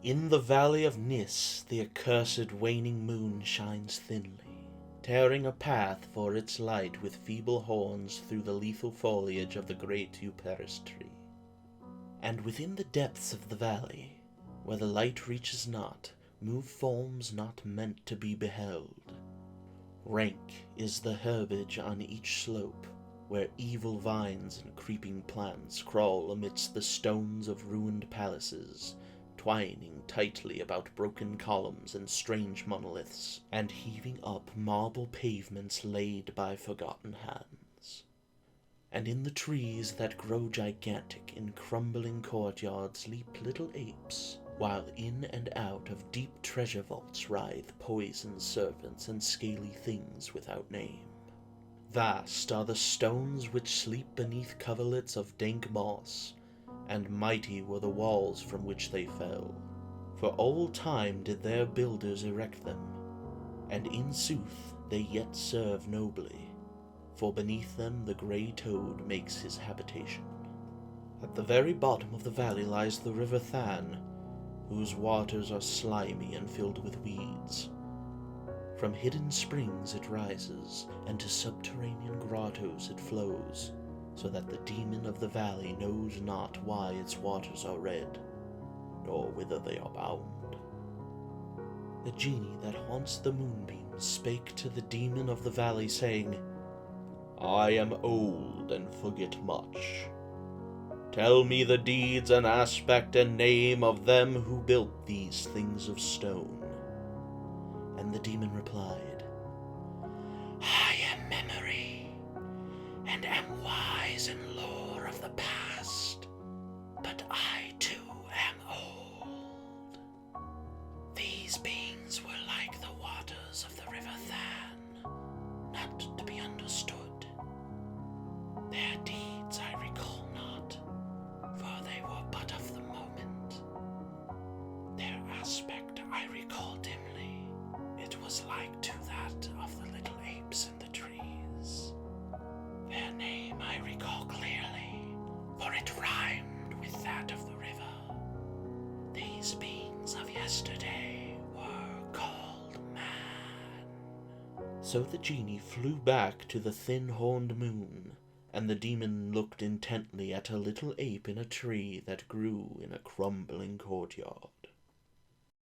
In the valley of Nis, the accursed waning moon shines thinly, tearing a path for its light with feeble horns through the lethal foliage of the great Euparis tree. And within the depths of the valley, where the light reaches not, move forms not meant to be beheld. Rank is the herbage on each slope, where evil vines and creeping plants crawl amidst the stones of ruined palaces, twining tightly about broken columns and strange monoliths, and heaving up marble pavements laid by forgotten hands. And in the trees that grow gigantic in crumbling courtyards leap little apes, while in and out of deep treasure vaults writhe poisoned serpents and scaly things without name. Vast are the stones which sleep beneath coverlets of dank moss, and mighty were the walls from which they fell. For old time did their builders erect them, and in sooth they yet serve nobly, for beneath them the grey toad makes his habitation. At the very bottom of the valley lies the river Than, whose waters are slimy and filled with weeds. From hidden springs it rises, and to subterranean grottos it flows, so that the demon of the valley knows not why its waters are red, nor whither they are bound. The genie that haunts the moonbeams spake to the demon of the valley, saying, "I am old and forget much. Tell me the deeds and aspect and name of them who built these things of stone." And the demon replied, "I am memory, and am wise in lore of the past, but I too am old. These beings were like the waters of the river Than, not to be understood. Their deeds I recall not, for they were but of the moment. Their aspect I recall dimly. It was like to that of the little apes in the trees. Their name I recall clearly, for it rhymed with that of the river. These beings of yesterday were called man." So the genie flew back to the thin-horned moon, and the demon looked intently at a little ape in a tree that grew in a crumbling courtyard.